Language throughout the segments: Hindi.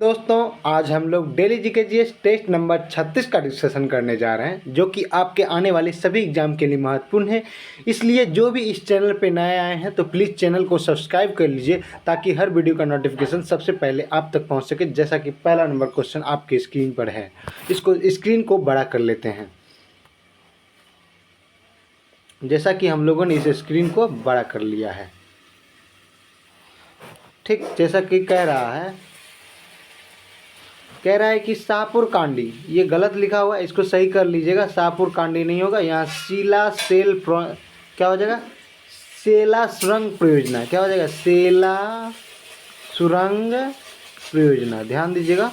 दोस्तों, आज हम लोग daily GK GS test number 36 का डिस्कशन करने जा रहे हैं, जो कि आपके आने वाले सभी एग्जाम के लिए महत्वपूर्ण है। इसलिए जो भी इस चैनल पे नए आए हैं तो प्लीज़ चैनल को सब्सक्राइब कर लीजिए, ताकि हर वीडियो का नोटिफिकेशन सबसे पहले आप तक पहुंच सके। जैसा कि पहला नंबर क्वेश्चन आपकी स्क्रीन पर है, इसको स्क्रीन को बड़ा कर लेते हैं। जैसा कि हम लोगों ने इस स्क्रीन को बड़ा कर लिया है, ठीक। जैसा कि कह रहा है कि शाहपुर कांडी, ये गलत लिखा हुआ है, इसको सही कर लीजिएगा। शाहपुर कांडी नहीं होगा, यहाँ क्या हो जाएगा? सेला सुरंग परियोजना। क्या हो जाएगा? सेला सुरंग परियोजना। ध्यान दीजिएगा।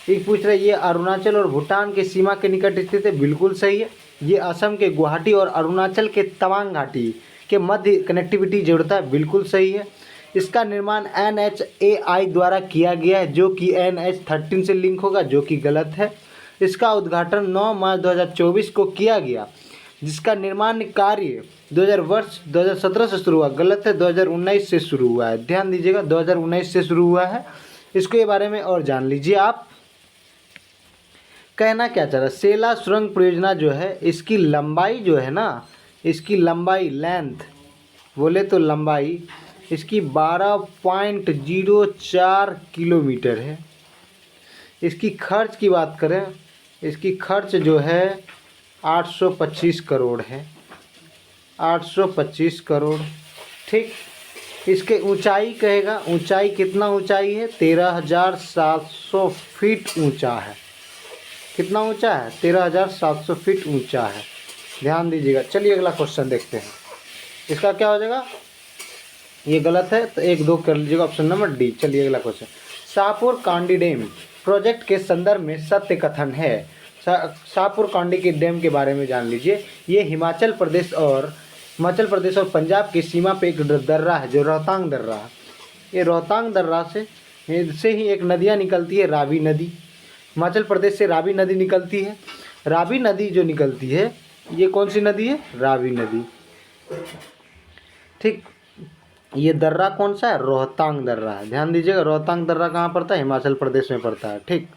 एक पूछ रहा है, ये अरुणाचल और भूटान के सीमा के निकट स्थित है। बिल्कुल सही है। ये असम के गुवाहाटी और अरुणाचल के तवांग घाटी के मध्य कनेक्टिविटी जोड़ता है। बिल्कुल सही है। इसका निर्माण NHAI द्वारा किया गया है, जो कि NH13 से लिंक होगा, जो कि गलत है। इसका उद्घाटन 9 मार्च 2024 को किया गया, जिसका निर्माण कार्य 2017 से शुरू हुआ। गलत है, 2019 से शुरू हुआ है। ध्यान दीजिएगा, 2019 से शुरू हुआ है। इसके बारे में और जान लीजिए आप। कहना क्या चाह रहा है? सेला सुरंग परियोजना जो है, इसकी लंबाई जो है ना, इसकी लंबाई लेंथ बोले तो लंबाई इसकी 12.04 किलोमीटर है। इसकी खर्च की बात करें, इसकी खर्च जो है 825 करोड़ है। 825 करोड़, ठीक। इसके ऊंचाई कहेगा, ऊंचाई कितना ऊंचाई है? 13,700 फीट ऊंचा है। कितना ऊंचा है? 13,700 फीट ऊंचा है। ध्यान दीजिएगा। चलिए अगला क्वेश्चन देखते हैं। इसका क्या हो जाएगा? ये गलत है, तो 1 2 कर लीजिएगा, ऑप्शन नंबर डी। चलिए अगला question. Shahpur Kandi dam project के संदर्भ में सत्य कथन है। शाहपुर कांडी के डैम के बारे में जान लीजिए। ये हिमाचल प्रदेश और पंजाब की सीमा पे एक दर्रा है, जो रोहतांग दर्रा है। ये रोहतांग दर्रा से ही एक नदियाँ निकलती है, रावी नदी। हिमाचल प्रदेश से रावी नदी निकलती है। रावी नदी जो निकलती है, ये कौन सी नदी है? रावी नदी, ठीक। ये दर्रा कौन सा है? रोहतांग दर्रा है। ध्यान दीजिएगा। रोहतांग दर्रा कहाँ पड़ता है? हिमाचल प्रदेश में पड़ता है, ठीक।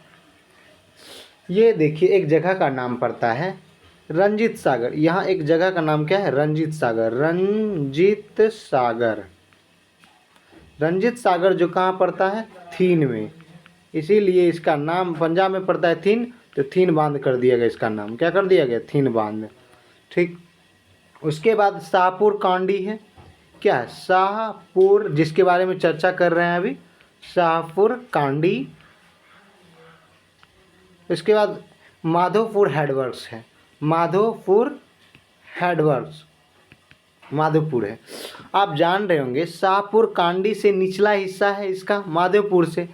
ये देखिए, एक जगह का नाम पड़ता है रंजीत सागर। यहाँ एक जगह का नाम क्या है? रंजीत सागर। रंजीत सागर, रंजीत सागर जो कहाँ पड़ता है? थीन में। इसीलिए इसका नाम पंजाब में पड़ता है थीन, तो थीन बांध कर दिया गया। इसका नाम क्या कर दिया गया? थीन बांध, ठीक। उसके बाद शाहपुर कांडी है। क्या है? शाहपुर, जिसके बारे में चर्चा कर रहे हैं अभी, शाहपुर कांडी। इसके बाद माधोपुर हेडवर्क्स है। माधोपुर हेडवर्क्स, माधोपुर है। आप जान रहे होंगे, शाहपुर कांडी से निचला हिस्सा है इसका, माधोपुर से।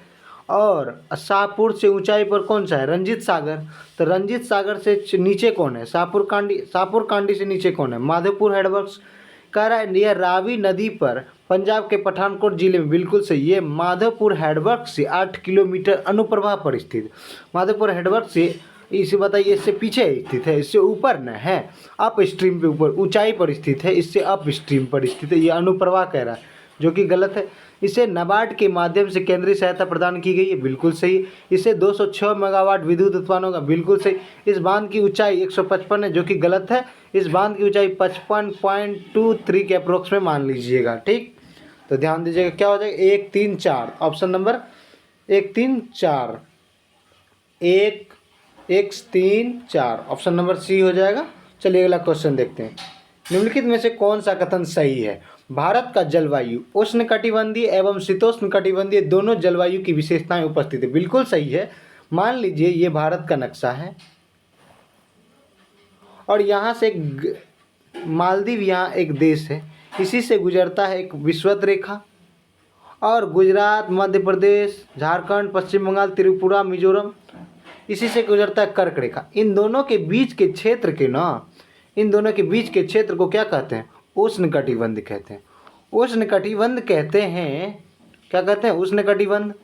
और शाहपुर से ऊंचाई पर कौन सा है? रंजीत सागर। तो रंजीत सागर से नीचे कौन है? शाहपुर कांडी। शाहपुर कांडी से नीचे कौन है? माधोपुर हेडवर्क्स। कह रहा है यह रावी नदी पर पंजाब के पठानकोट जिले में। बिल्कुल सही। ये माधोपुर हेडवर्क्स से 8 किलोमीटर अनुप्रवाह पर स्थित। माधोपुर हेडवर्क्स से, इसे बताइए, इससे पीछे स्थित है, इससे ऊपर न है, अप स्ट्रीम पे ऊपर ऊंचाई पर स्थित है, इससे अप स्ट्रीम पर स्थित है। ये अनुप्रवाह कह रहा है, जो कि गलत है। इसे नाबार्ड के माध्यम से केंद्रीय सहायता प्रदान की गई है। बिल्कुल सही। इससे 206 मेगावाट विद्युत उत्पादन होगा। बिल्कुल सही। इस बांध की ऊंचाई 155 है, जो कि गलत है। इस बांध की ऊंचाई 55.23 के अप्रोक्स में मान लीजिएगा, ठीक। तो ध्यान दीजिएगा। क्या हो जाएगा? 1 3 4, option number 1 3 4, 1 1 3 4, option number C हो जाएगा। चलिए अगला क्वेश्चन देखते हैं। निम्नलिखित में से कौन सा कथन सही है? भारत का जलवायु उष्णकटिबंधीय एवं शीतोष्ण कटिबंधीय दोनों जलवायु की विशेषताएं उपस्थित है। बिल्कुल सही है। मान लीजिए ये भारत का नक्शा है, और यहाँ से मालदीव, यहाँ एक देश है, इसी से गुजरता है एक विषुवत रेखा। और गुजरात, मध्य प्रदेश, झारखंड, पश्चिम बंगाल, त्रिपुरा, मिजोरम, इसी से गुजरता है कर्क रेखा। इन दोनों के बीच के क्षेत्र को क्या कहते हैं? उष्णकटिबंध कहते हैं। उष्णकटिबंध कहते हैं। क्या कहते हैं? उष्णकटिबंध।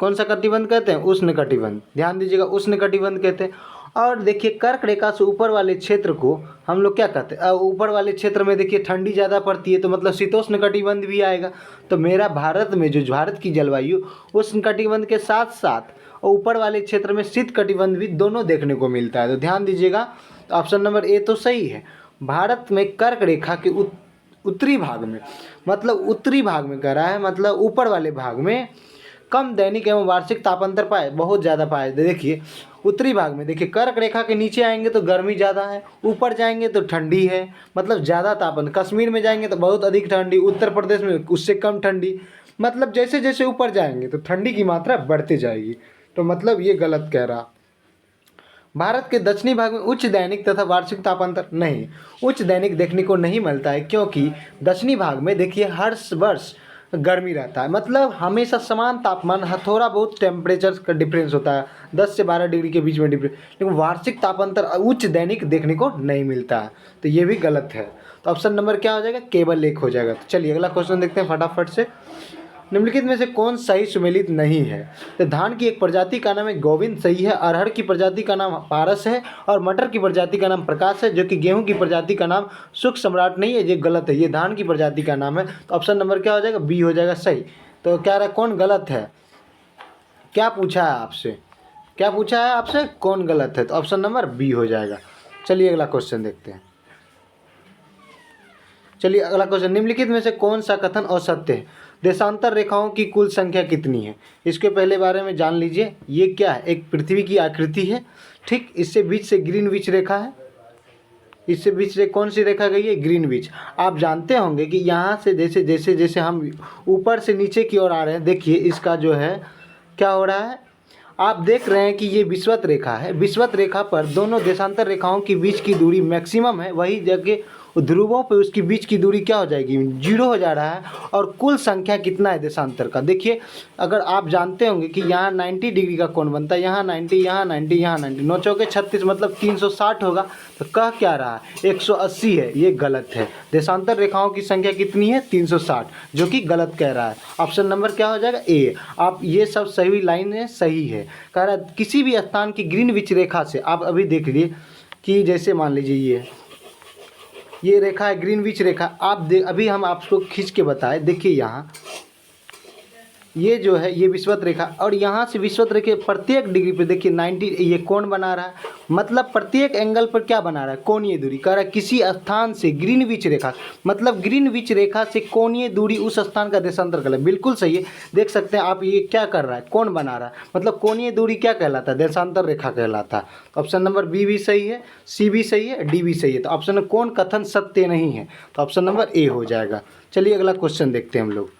कौन सा कटिबंध कहते हैं? उष्णकटिबंध। ध्यान दीजिएगा, उष्णकटिबंध कहते हैं। और देखिए कर्क रेखा से ऊपर वाले क्षेत्र को हम लोग क्या कहते हैं, ऊपर वाले क्षेत्र में देखिए ठंडी ज़्यादा पड़ती है, तो मतलब शीतोष्ण कटिबंध भी आएगा। तो मेरा भारत में जो भारत की जलवायु उष्ण कटिबंध के साथ साथ ऊपर वाले क्षेत्र में शीत कटिबंध भी दोनों देखने को मिलता है। तो ध्यान दीजिएगा, तो ऑप्शन नंबर ए तो सही है। भारत में कर्क रेखा के उत्तरी भाग में, मतलब उत्तरी भाग में कह रहा है, मतलब ऊपर वाले भाग में कम दैनिक एवं वार्षिक तापांतर बहुत ज़्यादा पाए। देखिए उत्तरी भाग में देखिए कर्क रेखा के नीचे आएंगे तो गर्मी ज़्यादा है, ऊपर जाएंगे तो ठंडी है, मतलब ज़्यादा तापमान। कश्मीर में जाएंगे तो बहुत अधिक ठंडी, उत्तर प्रदेश में उससे कम ठंडी, मतलब जैसे जैसे ऊपर जाएंगे तो ठंडी की मात्रा बढ़ती जाएगी। तो मतलब ये गलत कह रहा। भारत के दक्षिणी भाग में उच्च दैनिक तथा वार्षिक तापांतर नहीं, उच्च दैनिक देखने को नहीं मिलता है, क्योंकि दक्षिणी भाग में देखिए हर वर्ष गर्मी रहता है, मतलब हमेशा समान तापमान, थोड़ा बहुत टेम्परेचर का डिफरेंस होता है, 10 से 12 डिग्री के बीच में डिफरेंस, लेकिन वार्षिक तापांतर उच्च दैनिक देखने को नहीं मिलता है। तो ये भी गलत है। तो ऑप्शन नंबर क्या हो जाएगा, केवल एक हो जाएगा। तो चलिए अगला क्वेश्चन देखते हैं फटाफट से। निम्नलिखित में से कौन सही सुमेलित नहीं है। तो धान की एक प्रजाति का नाम है गोविंद सही है, अरहर की प्रजाति का नाम पारस है, और मटर की प्रजाति का नाम प्रकाश है, जो कि गेहूं की प्रजाति का नाम सुख सम्राट नहीं है, ये गलत है, ये धान की प्रजाति का नाम है। तो ऑप्शन नंबर क्या हो जाएगा, बी हो जाएगा सही। तो क्या रहा, कौन गलत है, क्या पूछा है आपसे, क्या पूछा है आपसे, कौन गलत है, तो ऑप्शन नंबर बी हो जाएगा। चलिए अगला क्वेश्चन देखते हैं। चलिए अगला क्वेश्चन, निम्नलिखित में से कौन सा कथन असत्य है। देशांतर रेखाओं की कुल संख्या कितनी है। इसके पहले बारे में जान लीजिए। ये क्या है, एक पृथ्वी की आकृति है, ठीक, इससे बीच से ग्रीनविच रेखा है, इससे बीच से कौन सी रेखा गई है, ग्रीनविच। आप जानते होंगे कि यहाँ से जैसे जैसे जैसे हम ऊपर से नीचे की ओर आ रहे हैं, देखिए इसका जो है क्या हो रहा है, आप देख रहे हैं कि ये विषुवत रेखा है। विषुवत रेखा पर दोनों देशांतर रेखाओं के बीच की दूरी मैक्सिमम है, वही जगह ध्रुवों पे उसकी बीच की दूरी क्या हो जाएगी, 0 हो जा रहा है। और कुल संख्या कितना है देशांतर का, देखिए अगर आप जानते होंगे कि यहाँ 90 डिग्री का कोण बनता है, यहाँ 90, यहाँ 90, यहाँ 90, 9 चौके 36, मतलब 360 होगा। तो कह क्या रहा है, 180 है, ये गलत है। देशांतर रेखाओं की संख्या कितनी है, 360, जो कि गलत कह रहा है। ऑप्शन नंबर क्या हो जाएगा, ए। आप ये सब सही लाइन सही है। कह रहा है किसी भी स्थान की ग्रीनविच रेखा से, आप अभी देख लीजिए कि जैसे मान लीजिए ये रेखा है ग्रीनविच रेखा, आप अभी हम आपको खींच के बताए, देखिए यहाँ ये जो है ये विषुवत रेखा, और यहाँ से विषुवत रेखा प्रत्येक डिग्री पे देखिए 90 ये कोण बना रहा है, मतलब प्रत्येक एंगल पर क्या बना रहा है, कोणीय दूरी। कह रहा है किसी स्थान से ग्रीनविच रेखा, मतलब ग्रीनविच रेखा से कोणीय दूरी उस स्थान का देशांतर कहलाता है। बिल्कुल सही है, देख सकते हैं आप, ये क्या कर रहा है, कोण बना रहा है, मतलब कोणीय दूरी क्या कहलाता है, देशांतर रेखा कहलाता है। ऑप्शन नंबर बी भी सही है, सी भी सही है, डी भी सही है। तो ऑप्शन में कौन कथन सत्य नहीं है, तो ऑप्शन नंबर ए हो जाएगा। चलिए अगला क्वेश्चन देखते हैं हम लोग।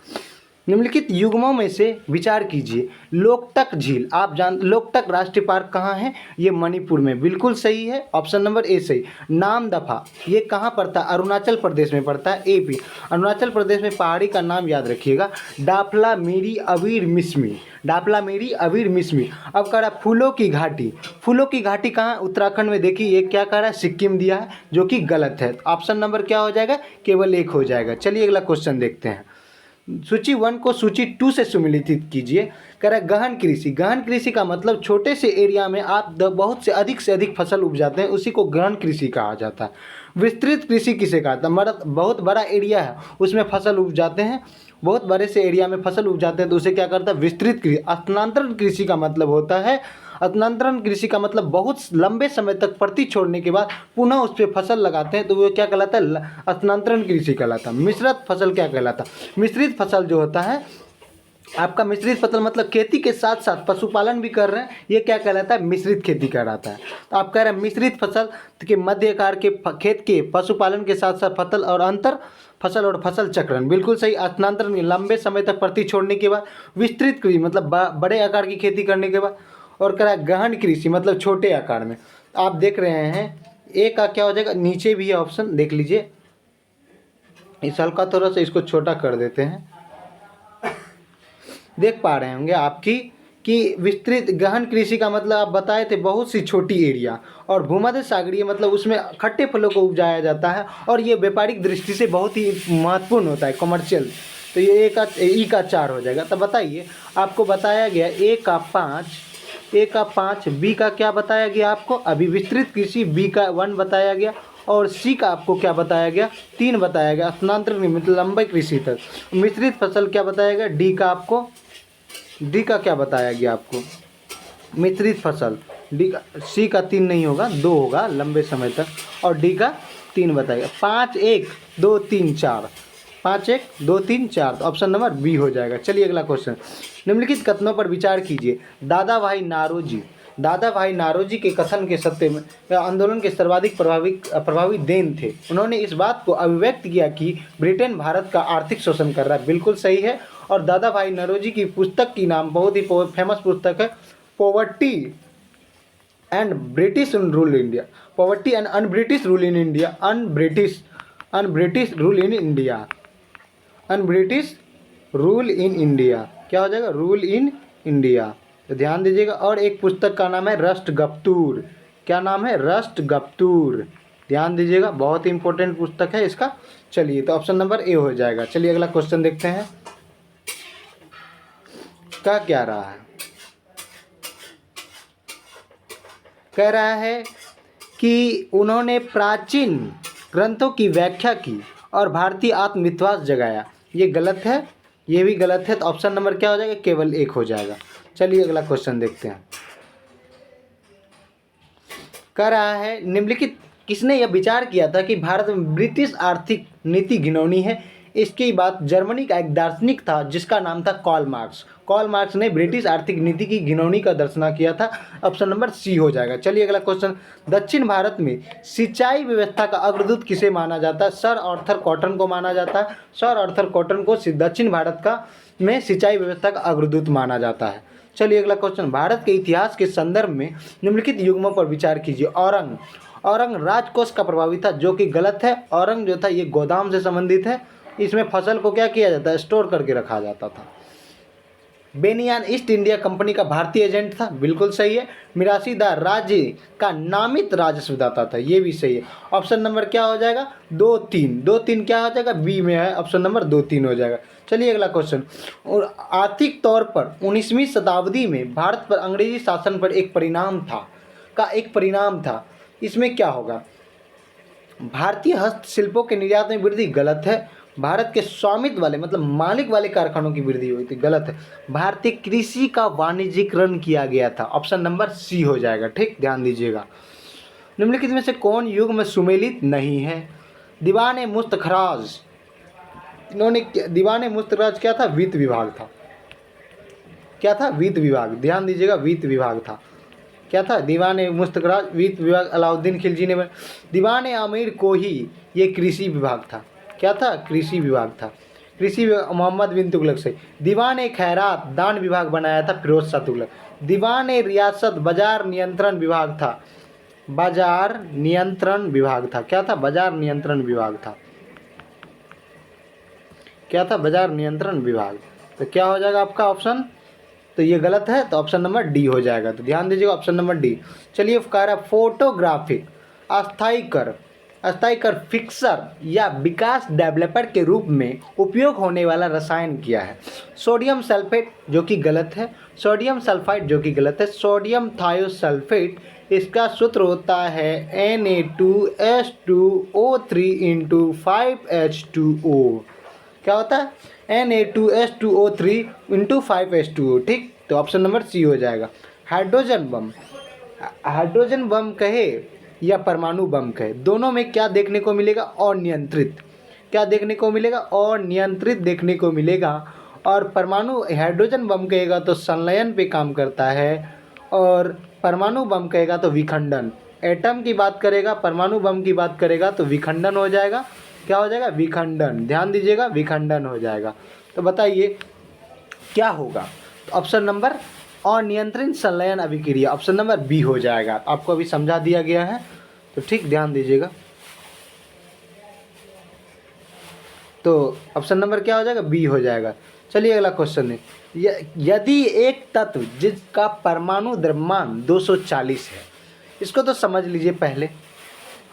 निम्नलिखित युग्मों में से विचार कीजिए। लोकटक झील, आप लोकटक राष्ट्रीय पार्क कहाँ है, ये मणिपुर में, बिल्कुल सही है, ऑप्शन नंबर ए सही। नामदफा ये कहाँ पड़ता है, अरुणाचल प्रदेश में पड़ता है, एपी। अरुणाचल प्रदेश में पहाड़ी का नाम याद रखिएगा, डाफला मेरी अबीर मिस्मी, डाफला मेरी अबीर मिस्मी। अब कह रहा है फूलों की घाटी, फूलों की घाटी कहाँ, उत्तराखंड में। देखिए ये क्या कह रहा है, सिक्किम दिया है, जो कि गलत है। ऑप्शन नंबर क्या हो जाएगा, केवल एक हो जाएगा। चलिए अगला क्वेश्चन देखते हैं। सूची 1 को सूची 2 से सुमेलित कीजिए। कह रहा है गहन कृषि, गहन कृषि का मतलब छोटे से एरिया में आप बहुत से अधिक फसल उपजाते हैं, उसी को गहन कृषि कहा जाता है। विस्तृत कृषि किसे कहा जाता है, मतलब बहुत बड़ा एरिया है उसमें फसल उपजाते हैं, बहुत बड़े से एरिया में फसल उपजाते हैं तो उसे क्या करता है, विस्तृत कृषि। स्थानांतरण कृषि का मतलब होता है, स्थानांतरण कृषि का मतलब बहुत लंबे समय तक प्रति छोड़ने के बाद पुनः उस पर फसल लगाते हैं, तो वो क्या कहलाता है, स्थानांतरण कृषि कहलाता है। मिश्रित फसल क्या कहलाता है, मिश्रित फसल जो होता है आपका, मिश्रित फसल मतलब खेती के साथ साथ पशुपालन भी कर रहे हैं, ये क्या कहलाता है, मिश्रित खेती कहलाता है। तो आप कह रहे हैं मिश्रित फसल के मध्य आकार के खेत के पशुपालन के साथ साथ फसल और अंतर फसल और फसल चक्रण, बिल्कुल सही। स्थानांतरण लंबे समय तक प्रति छोड़ने के बाद, विस्तृत कृषि मतलब बड़े आकार की खेती करने के बाद, और कह रहा है गहन कृषि मतलब छोटे आकार में। आप देख रहे हैं ए का क्या हो जाएगा, नीचे भी है ऑप्शन, देख लीजिए, इस हल्का थोड़ा सा इसको छोटा कर देते हैं, देख पा रहे होंगे आपकी कि विस्तृत गहन कृषि का मतलब आप बताए थे बहुत सी छोटी एरिया, और भूमध्य सागरीय मतलब उसमें खट्टे फलों को उपजाया जाता है, और ये व्यापारिक दृष्टि से बहुत ही महत्वपूर्ण होता है, कमर्शियल। तो ये ए का 4 हो जाएगा। तब बताइए, आपको बताया गया ए का 5, ए का 5, बी का क्या बताया गया आपको, अभी विस्तृत कृषि, बी का 1 बताया गया, और सी का आपको क्या बताया गया, 3 बताया गया, स्थानांतरण मतलब लंबे कृषि तक। मिश्रित फसल क्या बताया गया, डी का आपको, डी का क्या बताया गया आपको, मिश्रित फसल, डी का, सी का 3 नहीं होगा, 2 होगा लंबे समय तक, और डी का 3 बताएगा। 5 1 2 3 4, 5 1 2 3 4, तो ऑप्शन नंबर बी हो जाएगा। चलिए अगला क्वेश्चन, निम्नलिखित कथनों पर विचार कीजिए। दादा भाई नारोजी के कथन के सत्य में आंदोलन के सर्वाधिक प्रभावी देन थे। उन्होंने इस बात को अभिव्यक्त किया कि ब्रिटेन भारत का आर्थिक शोषण कर रहा है, बिल्कुल सही है। और दादा भाई नौरोजी की पुस्तक की नाम बहुत ही फेमस पुस्तक है, poverty and British rule India, poverty and un-British rule in India, un-British rule in India, क्या हो जाएगा, रूल इन इंडिया, तो ध्यान दीजिएगा। और एक पुस्तक का नाम है राष्ट्रगप्तूर, क्या नाम है, राष्ट्रगप्तूर, ध्यान दीजिएगा, बहुत ही इंपॉर्टेंट पुस्तक है इसका। चलिए तो ऑप्शन नंबर ए हो जाएगा। चलिए अगला क्वेश्चन देखते हैं क्या रहा है। कह रहा है कि उन्होंने प्राचीन ग्रंथों की व्याख्या की और भारतीय आत्मविश्वास जगाया। ये गलत है, ये भी गलत है, तो ऑप्शन नंबर क्या हो जाएगा, केवल 1 हो जाएगा। चलिए अगला क्वेश्चन देखते हैं। कह रहा है निम्नलिखित किसने यह विचार किया था कि भारत में ब्रिटिश आर्थिक नीति घिनौनी है। इसकी बात जर्मनी का एक दार्शनिक था जिसका नाम था कार्ल मार्क्स ने ब्रिटिश आर्थिक नीति की घिनौनी का दर्शना किया था। ऑप्शन नंबर सी हो जाएगा। चलिए अगला क्वेश्चन, दक्षिण भारत में सिंचाई व्यवस्था का अग्रदूत किसे माना जाता है, सर आर्थर कॉटन को माना जाता है। सर आर्थर कॉटन को दक्षिण भारत का में सिंचाई व्यवस्था का अग्रदूत माना जाता है। चलिए अगला क्वेश्चन, भारत के इतिहास के संदर्भ में निम्नलिखित युग्मों पर विचार कीजिए। औरंग राजकोष का प्रभावी था, जो कि गलत है। औरंग जो था ये गोदाम से संबंधित है, इसमें फसल को क्या किया जाता है, स्टोर करके रखा जाता था। बेनियान ईस्ट इंडिया कंपनी का भारतीय एजेंट था, बिल्कुल सही है। मिरासीदार राज्य का नामित राजस्वदाता था, ये भी सही है। ऑप्शन नंबर क्या हो जाएगा, 2 3 क्या हो जाएगा, बी में है, ऑप्शन नंबर 2 3 हो जाएगा। चलिए अगला क्वेश्चन, और आर्थिक तौर पर 19वीं शताब्दी में भारत पर अंग्रेजी शासन पर एक परिणाम था, इसमें क्या होगा, भारतीय हस्तशिल्पों के निर्यात में वृद्धि, गलत है। भारत के स्वामित्व वाले मतलब मालिक वाले कारखानों की वृद्धि हुई थी, गलत है। भारतीय कृषि का वाणिज्यिकरण किया गया था, ऑप्शन नंबर सी हो जाएगा, ठीक, ध्यान दीजिएगा। निम्नलिखित में से कौन युग में सुमेलित नहीं है, दीवान मुस्तखराज, इन्होंने दीवान मुस्तखराज क्या था, वित्त विभाग था, क्या था, वित्त विभाग, ध्यान दीजिएगा, वित्त विभाग था, क्या था, दीवान मुस्तखराज वित्त विभाग। अलाउद्दीन खिलजी ने, दीवान आमिर कोही ये कृषि विभाग था, क्या था, कृषि विभाग था, कृषि विभाग मोहम्मद बिन तुगलक से। दीवान खैरात दान विभाग बनाया था फिरोज शाह तुगलक। दीवान रियासत बाजार नियंत्रण विभाग था, बाजार नियंत्रण विभाग था, क्या था, बाजार नियंत्रण विभाग था, क्या था, बाजार नियंत्रण विभाग। तो क्या हो जाएगा आपका ऑप्शन, तो ये गलत है, तो ऑप्शन नंबर डी हो जाएगा, तो ध्यान दीजिएगा ऑप्शन नंबर डी। चलिए कह रहा है फोटोग्राफिक अस्थायी कर फिक्सर या विकास डेवलपर के रूप में उपयोग होने वाला रसायन क्या है, सोडियम सल्फेट जो कि गलत है, सोडियम सल्फाइड जो कि गलत है, सोडियम थायोसल्फेट, इसका सूत्र होता है Na2S2O3 × 5H2O, क्या होता है, Na2S2O3 × 5H2O, ठीक, तो ऑप्शन नंबर सी हो जाएगा। हाइड्रोजन बम कहे या परमाणु बम कहे, दोनों में क्या देखने को मिलेगा, अनियंत्रित, क्या देखने को मिलेगा, अनियंत्रित देखने को मिलेगा। और परमाणु हाइड्रोजन बम कहेगा तो संलयन पे काम करता है, और परमाणु बम कहेगा तो विखंडन। एटम की बात करेगा, परमाणु बम की बात करेगा तो विखंडन हो जाएगा, क्या हो जाएगा, विखंडन, ध्यान दीजिएगा, विखंडन हो जाएगा। तो बताइए क्या होगा, तो ऑप्शन नंबर अनियंत्रित संलयन अभिक्रिया, ऑप्शन नंबर बी हो जाएगा। आपको अभी समझा दिया गया है, तो ठीक ध्यान दीजिएगा। तो ऑप्शन नंबर क्या हो जाएगा, बी हो जाएगा। चलिए अगला क्वेश्चन है, यदि एक तत्व जिसका परमाणु द्रव्यमान 240 है, इसको तो समझ लीजिए पहले,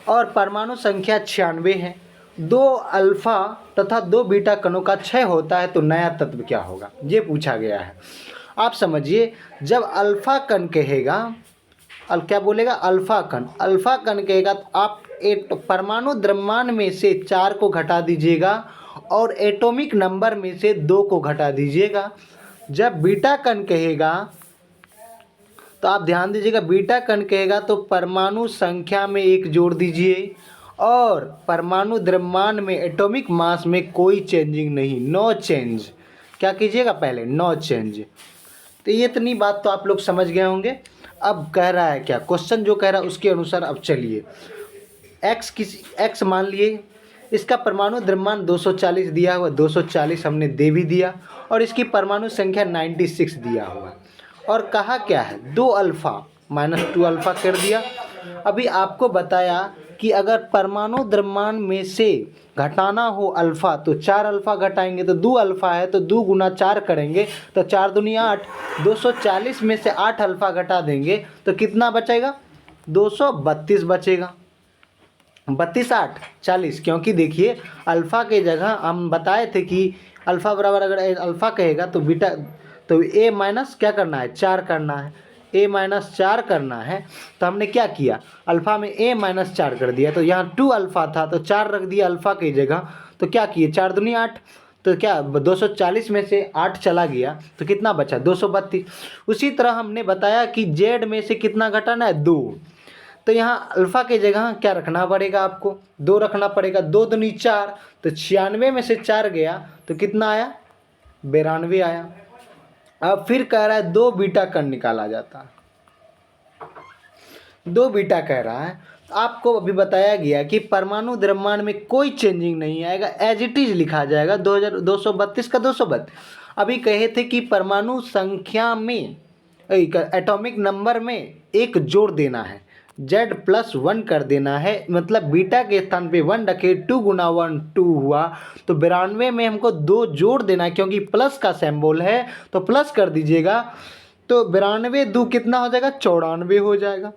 और परमाणु संख्या 96 है, 2 अल्फा तथा 2 बीटा कणों का क्षय होता है, तो नया तत्व क्या होगा, ये पूछा गया है। आप समझिए, जब अल्फा कण कहेगा, क्या बोलेगा, अल्फा कण कहेगा तो आप परमाणु द्रव्यमान में से 4 को घटा दीजिएगा और एटॉमिक नंबर में से 2 को घटा दीजिएगा। जब बीटा कण कहेगा तो आप ध्यान दीजिएगा, बीटा कण कहेगा तो परमाणु संख्या में 1 जोड़ दीजिए और परमाणु द्रव्यमान में एटॉमिक मास में कोई चेंजिंग नहीं, नो चेंज। क्या कीजिएगा पहले, नो चेंज। तो ये इतनी बात तो आप लोग समझ गए होंगे। अब कह रहा है क्या, क्वेश्चन जो कह रहा है उसके अनुसार अब चलिए, एक्स मान लिए, इसका परमाणु द्रव्यमान 240 दिया हुआ, 240 हमने दे भी दिया और इसकी परमाणु संख्या 96 दिया हुआ और कहा क्या है 2 अल्फ़ा -2 अल्फ़ा कर दिया। अभी आपको बताया कि अगर परमाणु द्रव्यमान में से घटाना हो अल्फ़ा तो 4 अल्फ़ा घटाएंगे, तो 2 अल्फ़ा है तो 2 गुना 4 करेंगे तो 4 दूनी 8, 240 में से 8 अल्फ़ा घटा देंगे तो कितना बचेगा, 232 बचेगा। 32 8 40, क्योंकि देखिए अल्फ़ा के जगह हम बताए थे कि अल्फ़ा बराबर अगर अल्फ़ा कहेगा तो बीटा, तो ए माइनस क्या करना है, 4 करना है, ए माइनस 4 करना है। तो हमने क्या किया, अल्फ़ा में ए माइनस 4 कर दिया, तो यहाँ 2 अल्फ़ा था तो 4 रख दिया अल्फ़ा की जगह, तो क्या किए 4 दूनी 8, तो क्या 240 में से 8 चला गया तो कितना बचा 232। उसी तरह हमने बताया कि जेड में से कितना घटाना है 2, तो यहाँ अल्फ़ा की जगह क्या रखना पड़ेगा आपको, 2 रखना पड़ेगा, 2 दूनी 4, तो 96 में से 4 गया तो कितना आया 92 आया। अब फिर कह रहा है 2 बीटा कण निकाला जाता है, 2 बीटा कह रहा है। आपको अभी बताया गया कि परमाणु द्रव्यमान में कोई चेंजिंग नहीं आएगा, एज इट इज लिखा जाएगा 2232 का 232। अभी कहे थे कि परमाणु संख्या में एटॉमिक नंबर में 1 जोड़ देना है, Z+1 कर देना है, मतलब बीटा के स्थान पे 1 रखे, 2 गुना 1 2 हुआ, तो 92 में हमको 2 जोड़ देना है क्योंकि प्लस का सिंबल है तो प्लस कर दीजिएगा, तो 92 2 कितना हो जाएगा 94 हो जाएगा।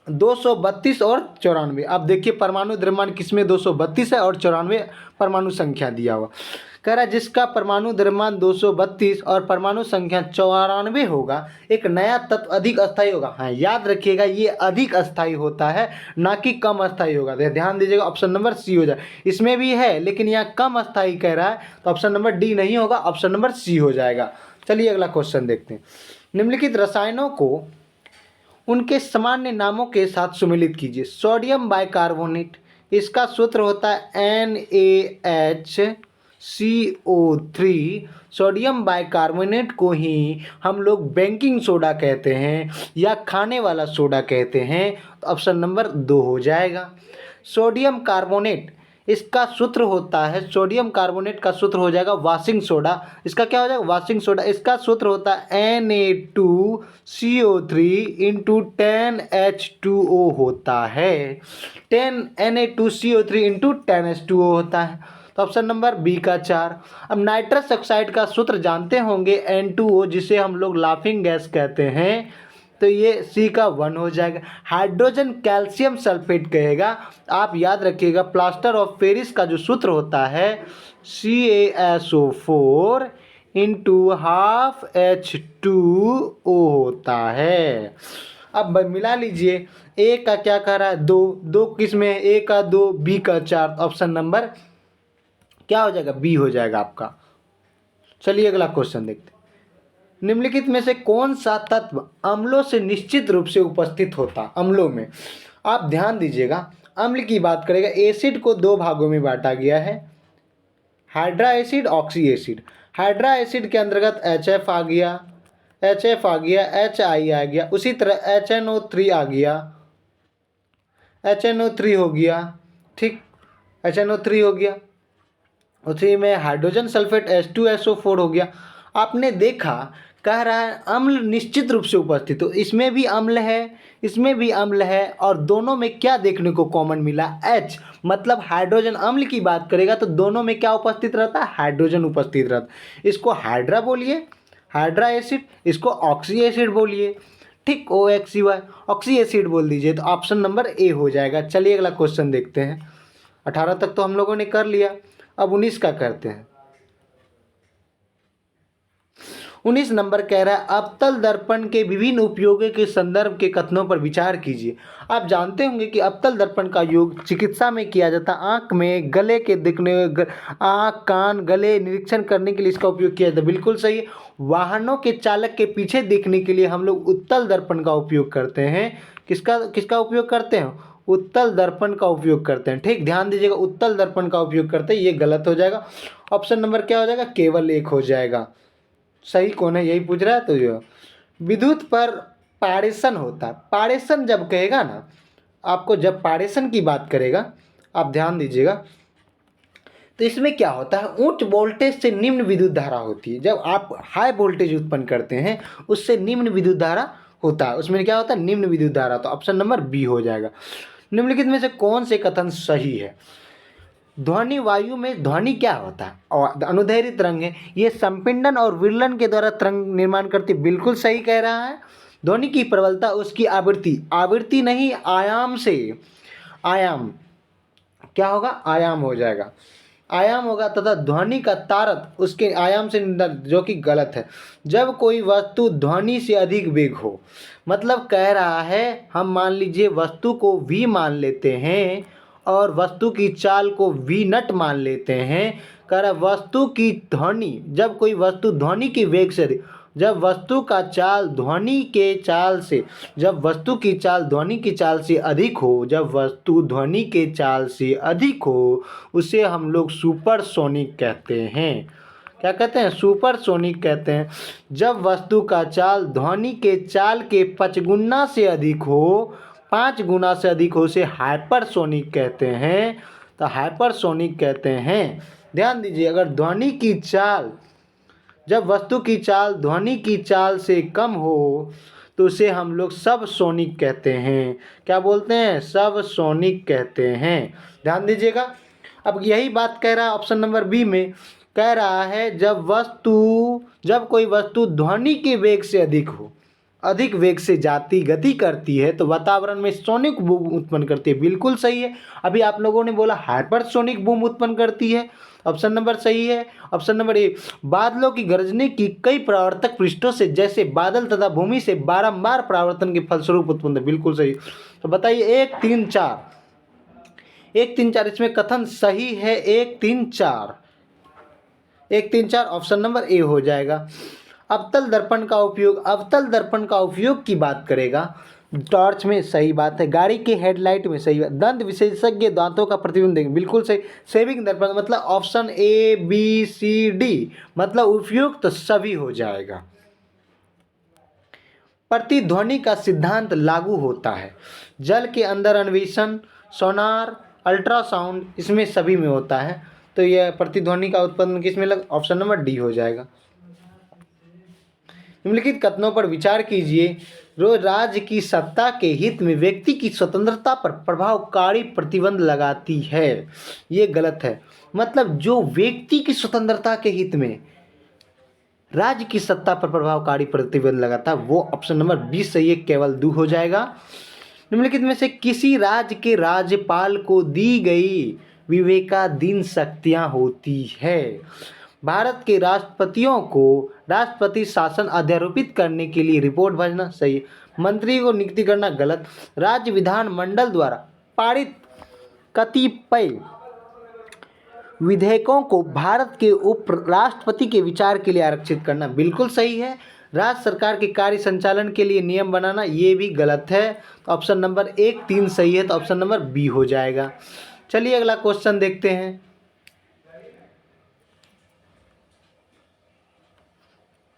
232 और 94, अब देखिए परमाणु द्रव्यमान किसमें 232 है और 94 परमाणु संख्या दिया हुआ। कह रहा है जिसका परमाणु द्रव्यमान 232 और परमाणु संख्या 94 होगा, एक नया तत्व अधिक अस्थायी होगा। हाँ याद रखिएगा, ये अधिक अस्थायी होता है ना कि कम अस्थायी होगा। तो ध्यान दीजिएगा, ऑप्शन नंबर सी हो जाए, इसमें भी है लेकिन यहाँ कम अस्थायी कह रहा है तो ऑप्शन नंबर डी नहीं होगा, ऑप्शन नंबर सी हो जाएगा। चलिए अगला क्वेश्चन देखते हैं। निम्नलिखित रसायनों को उनके सामान्य नामों के साथ सुमेलित कीजिए। सोडियम बाइकार्बोनेट, इसका सूत्र होता है NaHCO3। सोडियम बाइकार्बोनेट को ही हम लोग बेकिंग सोडा कहते हैं या खाने वाला सोडा कहते हैं, तो ऑप्शन नंबर 2 हो जाएगा। सोडियम कार्बोनेट, इसका सूत्र होता है, सोडियम कार्बोनेट का सूत्र हो जाएगा वाशिंग सोडा। इसका क्या हो जाएगा वाशिंग सोडा, इसका सूत्र होता है Na2CO3 इंटू 10H2O होता है, 10 Na2CO3 इंटू 10H2O होता है, तो ऑप्शन नंबर बी का 4। अब नाइट्रस ऑक्साइड का सूत्र जानते होंगे N2O, जिसे हम लोग लाफिंग गैस कहते हैं, तो ये सी का 1 हो जाएगा। हाइड्रोजन कैल्शियम सल्फेट कहेगा, आप याद रखिएगा प्लास्टर ऑफ पेरिस का जो सूत्र होता है CaSO4 इंटू ½ H2O होता है। अब मिला लीजिए, ए का क्या कह रहा है 2, 2 किस में है, ए का 2, बी का 4, ऑप्शन नंबर क्या हो जाएगा बी हो जाएगा आपका। चलिए अगला क्वेश्चन देखते हैं। निम्नलिखित में से कौन सा तत्व अम्लों से निश्चित रूप से उपस्थित होता, अम्लों में आप ध्यान दीजिएगा, अम्ल की बात करेगा। एसिड को 2 भागों में बांटा गया है, hydra acid, oxy acid. Hydra acid के अंतर्गत HF आ गया, HF आ गया, HI आ गया, उसी तरह HNO3 आ गया, HNO3 हो गया, ठीक, HNO3 हो गया, उसी में हाइड्रोजन सल्फेट H2SO4 हो गया। आपने देखा कह रहा है अम्ल निश्चित रूप से उपस्थित, तो इसमें भी अम्ल है, इसमें भी अम्ल है, और दोनों में क्या देखने को कॉमन मिला H, मतलब हाइड्रोजन। अम्ल की बात करेगा तो दोनों में क्या उपस्थित रहता है, हाइड्रोजन उपस्थित रहता है। इसको हाइड्रा बोलिए, हाइड्रा एसिड, इसको ऑक्सी एसिड बोलिए, ठीक, OXY ऑक्सी एसिड बोल दीजिए, तो ऑप्शन नंबर ए हो जाएगा। चलिए अगला क्वेश्चन देखते हैं। 18 तक तो हम लोगों ने कर लिया, अब 19 का करते हैं। 19 नंबर कह रहा है अवतल दर्पण के विभिन्न उपयोगों के संदर्भ के कथनों पर विचार कीजिए। आप जानते होंगे कि अवतल दर्पण का उपयोग चिकित्सा में किया जाता है। आँख में गले के दिखने आँख कान गले निरीक्षण करने के लिए इसका उपयोग किया जाता है, बिल्कुल सही है। वाहनों के चालक के पीछे देखने के लिए हम लोग उत्तल दर्पण का उपयोग करते हैं। किसका किसका उपयोग करते हैं? उत्तल दर्पण का उपयोग करते हैं। ठीक, ध्यान दीजिएगा, उत्तल दर्पण का उपयोग करते हैं, ये गलत हो जाएगा। ऑप्शन नंबर क्या हो जाएगा? केवल एक हो जाएगा। सही कौन है, यही पूछ रहा है। तो जो विद्युत पर पारेषण होता है, पारेषण जब कहेगा ना आपको, जब पारेषण की बात करेगा, आप ध्यान दीजिएगा, तो इसमें क्या होता है, उच्च वोल्टेज से निम्न विद्युत धारा होती है। जब आप हाई वोल्टेज उत्पन्न करते हैं उससे निम्न विद्युत धारा होता है, उसमें क्या होता है, निम्न विद्युत धारा। तो ऑप्शन नंबर बी हो जाएगा। निम्नलिखित में से कौन से कथन सही है? ध्वनि वायु में ध्वनि क्या होता है? और अनुदैर्घ्य तरंग है, ये संपीड़न और विरलन के द्वारा तरंग निर्माण करती है, बिल्कुल सही कह रहा है। ध्वनि की प्रबलता उसकी आवृत्ति, आवृत्ति नहीं आयाम से, आयाम क्या होगा, आयाम हो जाएगा, आयाम होगा, तथा ध्वनि का तारत उसके आयाम से, जो कि गलत है। जब कोई वस्तु ध्वनि से अधिक वेग हो, मतलब कह रहा है, हम मान लीजिए वस्तु को v मान लेते हैं और वस्तु की चाल को v नट मान लेते हैं। कह रहा वस्तु की ध्वनि, जब कोई वस्तु ध्वनि की वेग से अधिक, जब वस्तु का चाल ध्वनि के चाल से, जब वस्तु की चाल ध्वनि की चाल से अधिक हो, जब वस्तु ध्वनि के चाल से अधिक हो, उसे हम लोग सुपरसोनिक कहते हैं। क्या कहते हैं? सुपरसोनिक कहते हैं। जब वस्तु का चाल ध्वनि के चाल के 5 गुना से अधिक हो, 5 गुना से अधिक हो, उसे हाइपरसोनिक कहते हैं। तो हाइपरसोनिक कहते हैं। ध्यान दीजिए, अगर ध्वनि की चाल, जब वस्तु की चाल ध्वनि की चाल से कम हो तो उसे हम लोग सबसोनिक कहते हैं। क्या बोलते हैं? सबसोनिक कहते हैं। ध्यान दीजिएगा। अब यही बात कह रहा है ऑप्शन नंबर बी में, कह रहा है जब कोई वस्तु ध्वनि के वेग से अधिक हो, अधिक वेग से गति करती है तो वातावरण में सोनिक बूम उत्पन्न करती है, बिल्कुल सही है। अभी आप लोगों ने बोला हाइपरसोनिक बूम उत्पन्न करती है, ऑप्शन नंबर सही है। ऑप्शन नंबर ए, बादलों की गरजने की कई परावर्तक पृष्ठों से, जैसे बादल तथा भूमि से बारंबार परावर्तन के फलस्वरूप उत्पन्न है, बिल्कुल सही। तो बताइए 1 3 4, 1 3 4 इसमें कथन सही है। 1 3 4, 1 3 4 ऑप्शन नंबर ए हो जाएगा। अवतल दर्पण का उपयोग, अवतल दर्पण का उपयोग की बात करेगा, टॉर्च में सही बात है, गाड़ी के हेडलाइट में सही बात, दंत विशेषज्ञ दांतों का प्रतिबिंब देंगे, बिल्कुल सही। सेविंग दर्पण मतलब option A B C D, मतलब उपयुक्त तो सभी हो जाएगा। प्रतिध्वनि का सिद्धांत लागू होता है जल के अंदर अन्वेषण, सोनार, अल्ट्रासाउंड, इसमें सभी में होता है। तो यह प्रतिध्वनि का उत्पन्न किस में लग, ऑप्शन नंबर डी हो जाएगा। निम्नलिखित कथनों पर विचार कीजिए। रोज राज्य की सत्ता के हित में व्यक्ति की स्वतंत्रता पर प्रभावकारी प्रतिबंध लगाती है, ये गलत है। मतलब जो व्यक्ति की स्वतंत्रता के हित में राज्य की सत्ता पर प्रभावकारी प्रतिबंध लगाता है वो ऑप्शन नंबर 20 सही है, केवल 2 हो जाएगा। निम्नलिखित में से किसी राज्य के राज्यपाल को दी गई विवेकाधीन शक्तियां होती है? भारत के राष्ट्रपतियों को राष्ट्रपति शासन अध्यारोपित करने के लिए रिपोर्ट भेजना सही है। मंत्री को नियुक्ति करना गलत। राज्य विधानमंडल द्वारा पारित कतिपय विधेयकों को भारत के उपराष्ट्रपति के विचार के लिए आरक्षित करना बिल्कुल सही है। राज्य सरकार के कार्य संचालन के लिए नियम बनाना ये भी गलत है। तो ऑप्शन नंबर 1 3 सही है, तो ऑप्शन नंबर बी हो जाएगा। चलिए अगला क्वेश्चन देखते हैं।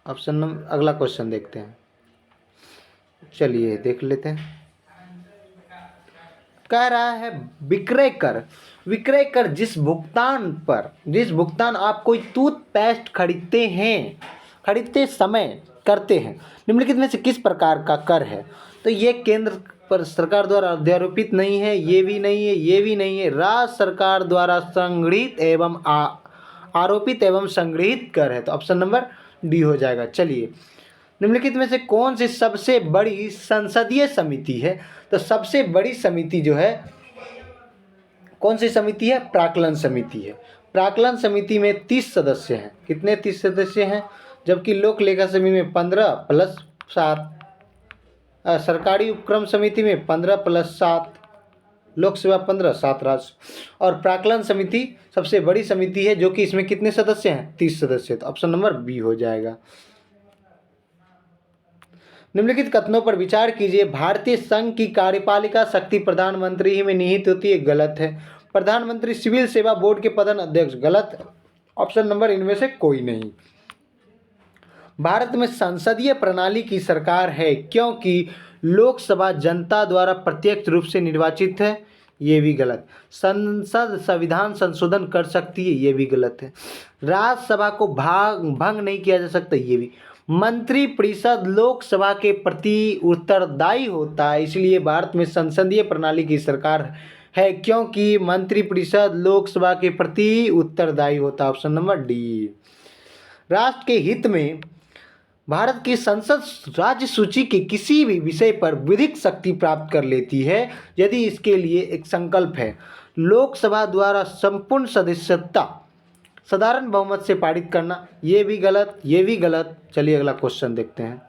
अगला क्वेश्चन देखते हैं, चलिए देख लेते हैं। कह रहा है विक्रय कर, विक्रय कर जिस भुगतान आप कोई टूथपेस्ट खरीदते समय करते हैं, निम्नलिखित में से किस प्रकार का कर है? तो ये केंद्र पर सरकार द्वारा अध्यारोपित नहीं है, ये भी नहीं है, ये भी नहीं है। राज्य सरकार द्वारा संगृहीत एवं आरोपित एवं संगृहीत कर है, तो ऑप्शन नंबर डी हो जाएगा। चलिए निम्नलिखित में से कौन सी सबसे बड़ी संसदीय समिति है? तो सबसे बड़ी समिति जो है कौन सी समिति है? प्राक्कलन समिति है। प्राक्कलन समिति में 30 सदस्य हैं। कितने? 30 सदस्य हैं। जबकि लोक लेखा समिति में 15+7, सरकारी उपक्रम समिति में 15+7, लोक सेवा 15, 7 राज्य। और प्राक्कलन समिति सबसे बड़ी समिति है, जो कि इसमें कितने सदस्य हैं? 30 सदस्य। तो ऑप्शन नंबर बी हो जाएगा। निम्नलिखित कथनों पर विचार कीजिए। भारतीय संघ की कार्यपालिका शक्ति प्रधानमंत्री ही में निहित होती है, गलत है। प्रधानमंत्री सिविल सेवा बोर्ड के प्रधान अध्यक्ष, गलत। ऑप्शन नंबर इनमें से कोई नहीं। भारत में संसदीय प्रणाली की सरकार है क्योंकि लोकसभा जनता द्वारा प्रत्यक्ष रूप से निर्वाचित है, ये भी गलत। संसद संविधान संशोधन कर सकती है, ये भी गलत है। राज्यसभा को भंग नहीं किया जा सकता, ये भी। मंत्रिपरिषद लोकसभा के प्रति उत्तरदायी होता है, इसलिए भारत में संसदीय प्रणाली की सरकार है क्योंकि मंत्रिपरिषद लोकसभा के प्रति उत्तरदायी होता है। Option number D. राष्ट्र के हित में भारत की संसद राज्य सूची के किसी भी विषय पर विधिक शक्ति प्राप्त कर लेती है यदि इसके लिए एक संकल्प है। लोकसभा द्वारा संपूर्ण सदस्यता साधारण बहुमत से पारित करना, ये भी गलत, ये भी गलत। चलिए अगला क्वेश्चन देखते हैं।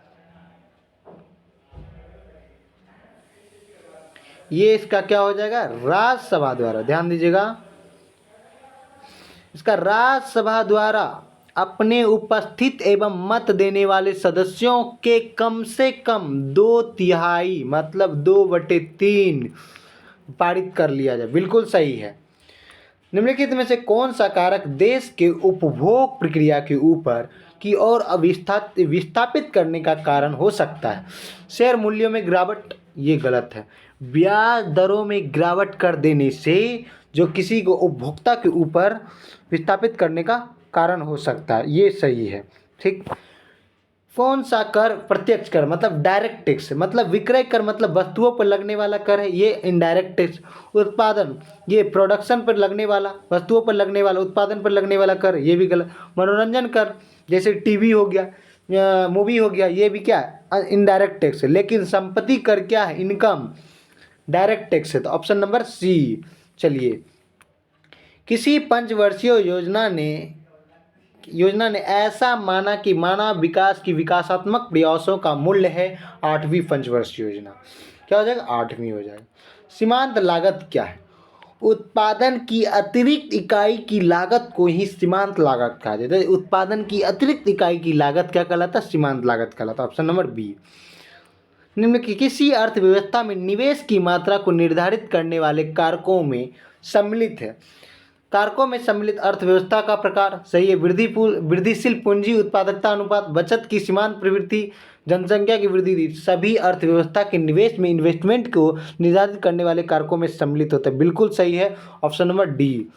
ये इसका क्या हो जाएगा? राज्यसभा द्वारा। ध्यान दीजिएगा, इसका राज्यसभा द्वारा अपने उपस्थित एवं मत देने वाले सदस्यों के कम से कम 2/3 मतलब 2/3 पारित कर लिया जाए। बिल्कुल सही है। निम्नलिखित में से कौन सा कारक देश के उपभोग प्रक्रिया के ऊपर की ओर विस्थापित करने का कारण हो सकता है? शेयर मूल्यों में गिरावट, ये गलत है। ब्याज दरों में गिरावट कर देने से जो किसी को उपभोक्ता के ऊपर विस्थापित करने का कारण हो सकता है, ये सही है। ठीक। कौन सा कर प्रत्यक्ष कर मतलब डायरेक्ट टैक्स, मतलब विक्रय कर मतलब वस्तुओं पर लगने वाला कर है, ये इनडायरेक्ट टैक्स। उत्पादन, ये प्रोडक्शन पर लगने वाला, वस्तुओं पर लगने वाला, उत्पादन पर लगने वाला कर, ये भी गलत। मनोरंजन कर, जैसे टीवी हो गया, मूवी हो गया, ये भी क्या है? इनडायरेक्ट टैक्स है। लेकिन संपत्ति कर क्या है? इनकम, डायरेक्ट टैक्स है। तो ऑप्शन नंबर सी। चलिए, किसी पंचवर्षीय योजना ने ऐसा माना कि मानव विकास की विकासात्मक प्रयासों का मूल्य है 8वीं पंचवर्षीय योजना। क्या हो जाएगा? 8वीं हो जाएगा। सीमांत लागत क्या है? उत्पादन की अतिरिक्त इकाई की लागत को ही सीमांत लागत कहा जाता है। उत्पादन की अतिरिक्त इकाई की लागत क्या कहलाता है? सीमांत लागत कहलाता है। Option number B. निम्न की किसी अर्थव्यवस्था में निवेश की मात्रा को निर्धारित करने वाले कारकों में सम्मिलित है। कारकों में सम्मिलित अर्थव्यवस्था का प्रकार, सही है। वृद्धिशील पूंजी उत्पादकता अनुपात, बचत की सीमांत प्रवृत्ति, जनसंख्या की वृद्धि, सभी अर्थव्यवस्था के निवेश में इन्वेस्टमेंट को निर्धारित करने वाले कारकों में सम्मिलित होते हैं। बिल्कुल सही है। Option number D.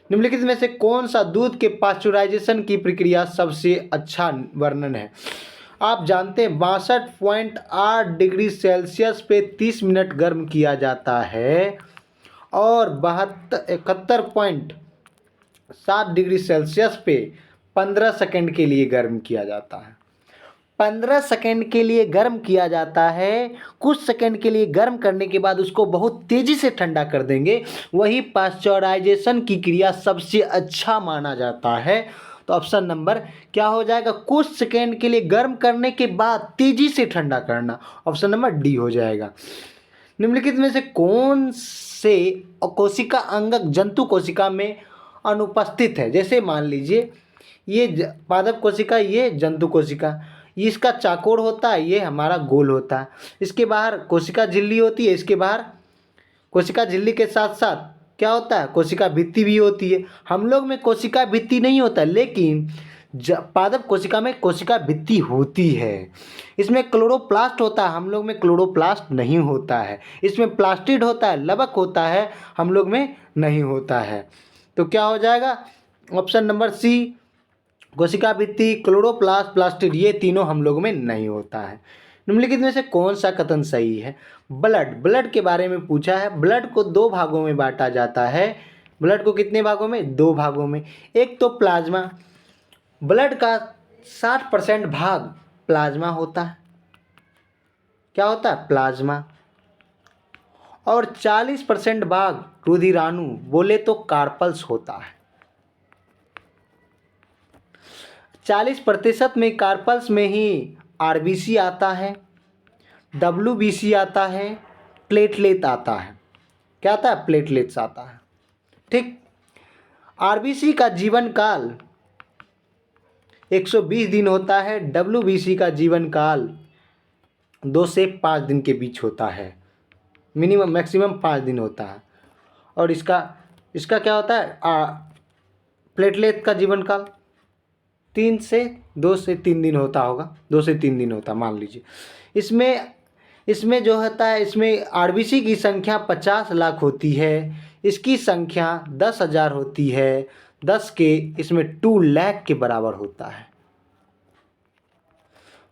निम्नलिखित में से कौन सा दूध के पाश्चराइजेशन की प्रक्रिया सबसे अच्छा वर्णन है? आप जानते हैं 62.8 डिग्री सेल्सियस पे 30 मिनट गर्म किया जाता है और 71.7 डिग्री सेल्सियस पे 15 सेकंड के लिए गर्म किया जाता है। 15 सेकंड के लिए गर्म किया जाता है। कुछ सेकंड के लिए गर्म करने के बाद उसको बहुत तेज़ी से ठंडा कर देंगे, वही पाश्चराइजेशन की क्रिया सबसे अच्छा माना जाता है। तो ऑप्शन नंबर क्या हो जाएगा? कुछ सेकंड के लिए गर्म करने के बाद तेज़ी से ठंडा करना। ऑप्शन नंबर डी हो जाएगा। निम्नलिखित में से कौन से कोशिका अंगक जंतु कोशिका में अनुपस्थित है? जैसे मान लीजिए ये पादप कोशिका, ये जंतु कोशिका, इसका चाकोर होता है, ये हमारा गोल होता है। इसके बाहर कोशिका झिल्ली होती है, इसके बाहर कोशिका झिल्ली के साथ साथ क्या होता है? कोशिका भित्ति भी होती है। हम लोग में कोशिका भित्ति नहीं होता, लेकिन पादप कोशिका में कोशिका भित्ति होती है। इसमें क्लोरोप्लास्ट होता है, हम लोग में क्लोरोप्लास्ट नहीं होता है। इसमें प्लास्टिड होता है, लवक होता है, हम लोग में नहीं होता है। तो क्या हो जाएगा? Option number C. कोशिका भित्ति, क्लोरोप्लास्ट, प्लास्टिड, ये तीनों हम लोग में नहीं होता है। निम्नलिखित में से कौन सा कथन सही है? ब्लड के बारे में पूछा है। ब्लड को 2 भागों में बांटा जाता है। ब्लड को कितने भागों में? 2 भागों में। एक तो प्लाज्मा, ब्लड का 60% भाग प्लाज्मा होता है। क्या होता है? प्लाज्मा। और 40% भाग रुधिराणु, बोले तो कार्पल्स होता है। 40% में कार्पल्स में ही आरबीसी आता है, डब्ल्यूबीसी आता है, प्लेटलेट आता है। क्या आता है? प्लेटलेट्स आता है। ठीक। आरबीसी का जीवन काल 120 दिन होता है, डब्ल्यूबीसी का जीवन काल 2 से 5 दिन के बीच होता है, मिनिमम मैक्सिमम 5 दिन होता है। और इसका क्या होता है? प्लेटलेट का जीवन काल 2 से 3 दिन होता होगा, 2 से 3 दिन होता मान लीजिए। इसमें जो होता है, इसमें आरबीसी की संख्या 50 लाख होती है, इसकी संख्या 10,000 होती है, 10 के इसमें 2 लाख के बराबर होता है।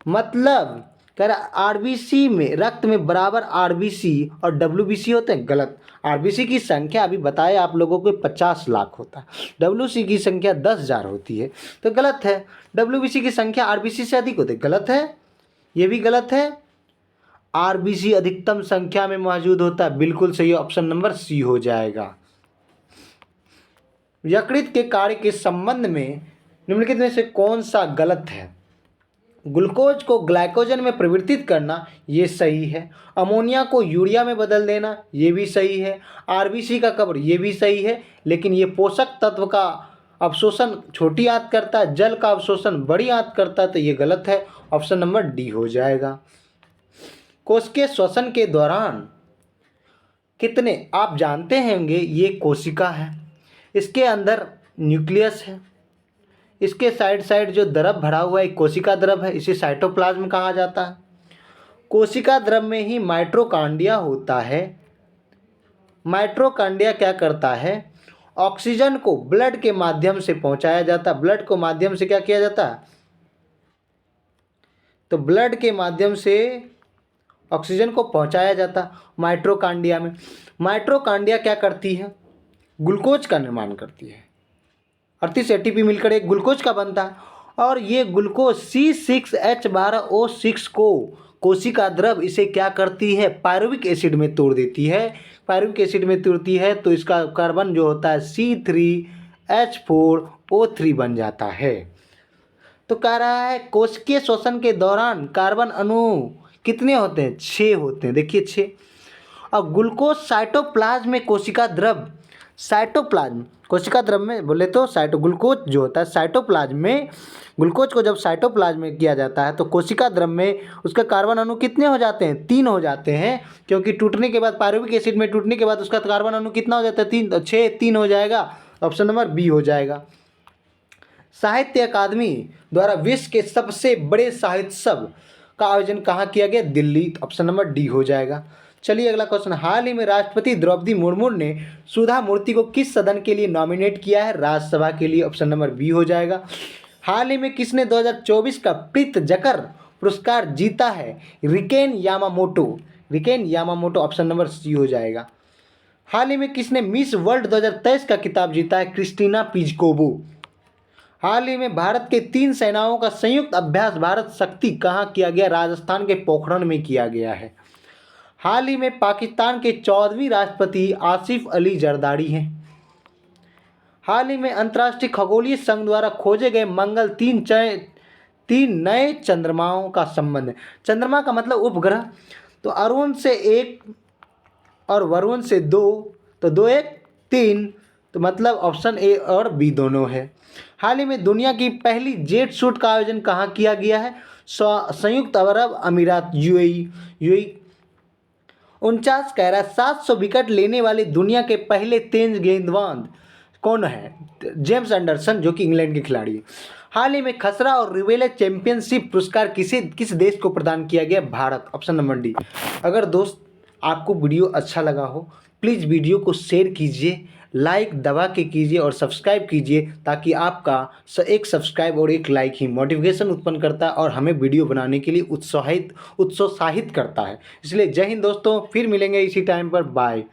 मतलब कह रहा आरबीसी में, रक्त में बराबर आरबीसी और डब्ल्यूबीसी होते हैं। गलत। आरबीसी की संख्या अभी बताया आप लोगों को 50 लाख होता है, डब्ल्यूसी की संख्या 10,000 होती है, तो गलत है। डब्ल्यूबीसी की संख्या आरबीसी से अधिक होती है, गलत है, ये भी गलत है। आरबीसी अधिकतम संख्या में मौजूद होता है, बिल्कुल सही, ऑप्शन नंबर सी हो जाएगा। यकृत के कार्य के संबंध में निम्नलिखित में से कौन सा गलत है? ग्लूकोज को ग्लाइकोजन में परिवर्तित करना, ये सही है। अमोनिया को यूरिया में बदल देना, ये भी सही है। आरबीसी का कब्र, ये भी सही है। लेकिन ये पोषक तत्व का अवशोषण छोटी आंत करता है, जल का अवशोषण बड़ी आंत करता है, तो ये गलत है, ऑप्शन नंबर डी हो जाएगा। कोशिकीय श्वसन के दौरान कितने, आप जानते होंगे ये कोशिका है, इसके अंदर न्यूक्लियस है, इसके साइड जो द्रव भरा हुआ है कोशिका द्रव है, इसे साइटोप्लाज्म कहा जाता है। कोशिका द्रव में ही माइटोकॉन्ड्रिया होता है। माइटोकॉन्ड्रिया क्या करता है? ऑक्सीजन को ब्लड के माध्यम से पहुंचाया जाता है। ब्लड को माध्यम से क्या किया जाता है? तो ब्लड के माध्यम से ऑक्सीजन को पहुंचाया जाता माइटोकॉन्ड्रिया में। माइटोकॉन्ड्रिया क्या करती है? ग्लूकोज का निर्माण करती है। 38 एटीपी मिलकर एक ग्लूकोज का बनता है, और ये ग्लूकोज C6H12O6 को कोशिका द्रव इसे क्या करती है? पायरुविक एसिड में तोड़ देती है। पायरुविक एसिड में तोड़ती है तो इसका कार्बन जो होता है C3H4O3 बन जाता है। तो कह रहा है कोशिकीय श्वसन के दौरान कार्बन अणु कितने होते हैं? 6 होते हैं। देखिए 6। और ग्लूकोज साइटोप्लाज्म में कोशिका द्रव, साइटोप्लाज्म कोशिका द्रव में बोले तो ग्लूकोज जो होता है साइटोप्लाज्म में, ग्लूकोज को जब साइटोप्लाज्म में किया जाता है तो कोशिका द्रव में उसका कार्बन अणु कितने हो जाते हैं? 3 हो जाते हैं, क्योंकि टूटने के बाद पायरुविक एसिड में टूटने के बाद उसका कार्बन अणु कितना हो जाता है? 3। 6 3 हो जाएगा, ऑप्शन नंबर बी हो जाएगा। साहित्य अकादमी द्वारा विश्व के सबसे बड़े साहित्योत्सव का आयोजन कहाँ किया गया? दिल्ली, ऑप्शन नंबर डी हो जाएगा। चलिए अगला क्वेश्चन। हाल ही में राष्ट्रपति द्रौपदी मुर्मू ने सुधा मूर्ति को किस सदन के लिए नॉमिनेट किया है? राज्यसभा के लिए, ऑप्शन नंबर बी हो जाएगा। हाल ही में किसने 2024 का प्रित्जकर पुरस्कार जीता है? Riken Yamamoto. Riken Yamamoto, option number C हो जाएगा। हाल ही में किसने मिस वर्ल्ड 2023 का खिताब जीता है? क्रिस्टीना पिजकोवो। हाल ही में भारत के 3 सेनाओं का संयुक्त अभ्यास भारत शक्ति कहाँ किया गया? राजस्थान के पोखरण में किया गया है। हाल ही में पाकिस्तान के 14वें राष्ट्रपति आसिफ अली जरदारी हैं। हाल ही में अंतर्राष्ट्रीय खगोलीय संघ द्वारा खोजे गए मंगल 3 नए चंद्रमाओं का संबंध है। चंद्रमा का मतलब उपग्रह, तो अरुण से 1 और वरुण से 2, तो 2 1 3, तो मतलब ऑप्शन ए और बी दोनों है। हाल ही में दुनिया की पहली जेट शूट का आयोजन कहाँ किया गया है? संयुक्त अरब अमीरात, यूएई। 49 कह रहा है 700 विकेट लेने वाले दुनिया के पहले तेज गेंदबाज कौन है? जेम्स एंडरसन, जो कि इंग्लैंड के खिलाड़ी है। हाल ही में खसरा और रिवेले चैंपियनशिप पुरस्कार किस देश को प्रदान किया गया? Bharat, option number D. अगर दोस्त आपको वीडियो अच्छा लगा हो प्लीज़ वीडियो को शेयर कीजिए, लाइक दबा के कीजिए और सब्सक्राइब कीजिए, ताकि आपका एक सब्सक्राइब और एक लाइक ही मोटिवेशन उत्पन्न करता है और हमें वीडियो बनाने के लिए उत्साहित करता है। इसलिए जय हिंद दोस्तों, फिर मिलेंगे इसी टाइम पर, बाय।